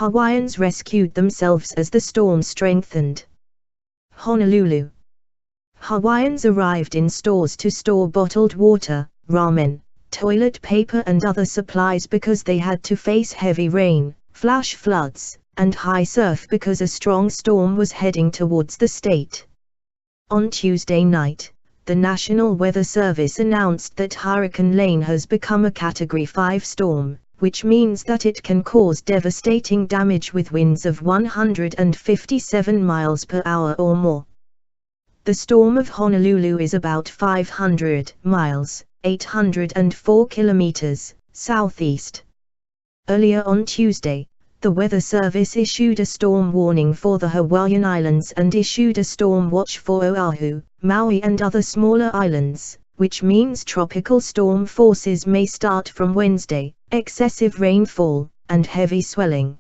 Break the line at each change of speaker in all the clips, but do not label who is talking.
Hawaiians rescued themselves as the storm strengthened. Honolulu. Hawaiians arrived in stores to store bottled water, ramen, toilet paper and other supplies because they had to face heavy rain, flash floods, and high surf because a strong storm was heading towards the state. On Tuesday night, the National Weather Service announced that Hurricane Lane has become a Category 5 storm, which means that it can cause devastating damage with winds of 157 miles per hour or more. The storm of Honolulu is about 500 miles, 804 kilometers, southeast. Earlier on Tuesday, the Weather Service issued a storm warning for the Hawaiian Islands and issued a storm watch for Oahu, Maui and other smaller islands, which means tropical storm forces may start from Wednesday, excessive rainfall, and heavy swelling.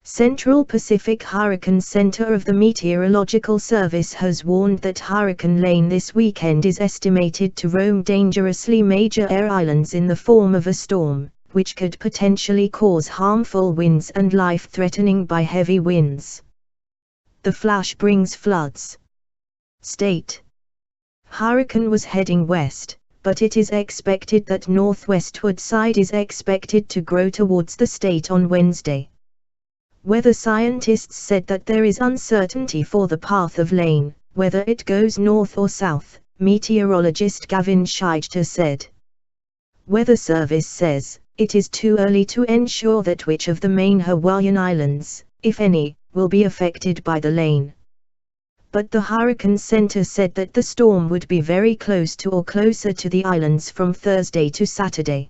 Central Pacific Hurricane Center of the Meteorological Service has warned that Hurricane Lane this weekend is estimated to roam dangerously major air islands in the form of a storm, which could potentially cause harmful winds and life-threatening by heavy winds. The flash brings floods. State. Hurricane was heading west, but it is expected that northwestward side is expected to grow towards the state on Wednesday. Weather scientists said that there is uncertainty for the path of Lane, whether it goes north or south, meteorologist Gavin Scheidter said. Weather Service says, it is too early to ensure that which of the main Hawaiian islands, if any, will be affected by the Lane. But the Hurricane Center said that the storm would be very close to or closer to the islands from Thursday to Saturday.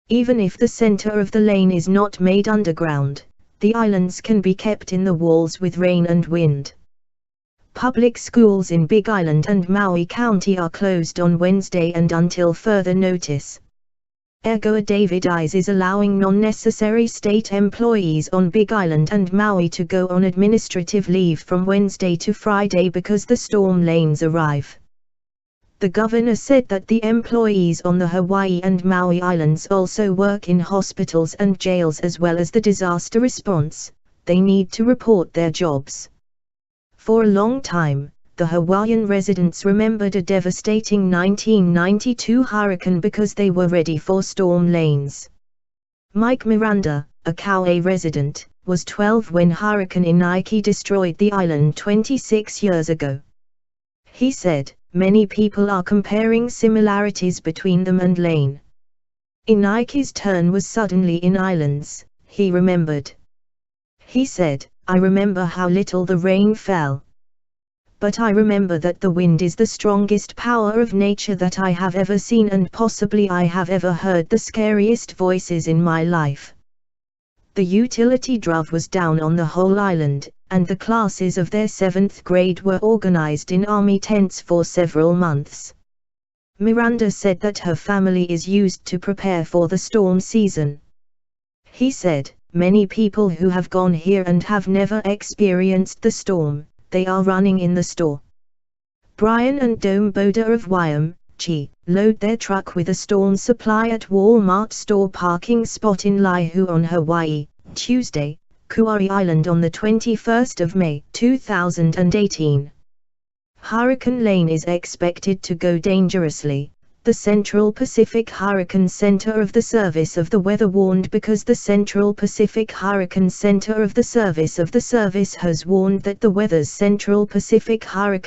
Even if the center of the Lane is not made underground, the islands can be kept in the walls with rain and wind. Public schools in Big Island and Maui County are closed on Wednesday and until further notice. AGOA David Eyes is allowing non-necessary state employees on Big Island and Maui to go on administrative leave from Wednesday to Friday because the storm lanes arrive. The governor said that the employees on the Hawaii and Maui Islands also work in hospitals and jails as well as the disaster response. They need to report their jobs. For a long time, the Hawaiian residents remembered a devastating 1992 hurricane because they were ready for storm lanes. Mike Miranda, a Kauai resident, was 12 when Hurricane Inaki destroyed the island 26 years ago. He said, many people are comparing similarities between them and Lane. Inaki's turn was suddenly in islands, he remembered. He said, I remember how little the rain fell. But I remember that the wind is the strongest power of nature that I have ever seen and possibly I have ever heard the scariest voices in my life. The utility drive was down on the whole island, and the classes of their 7th grade were organized in army tents for several months. Miranda said that her family is used to prepare for the storm season. He said, many people who have gone here and have never experienced the storm, they are running in the store. Brian and Dome Boda of Waiam, load their truck with a storm supply at Walmart store parking spot in Laihu on Hawaii, Tuesday, Kauai Island on the 21st of May, 2018. Hurricane Lane is expected to go dangerously, the Central Pacific Hurricane Center of the Service of the Weather warned because the Central Pacific Hurricane Center of the Service has warned that the weather's Central Pacific Hurricane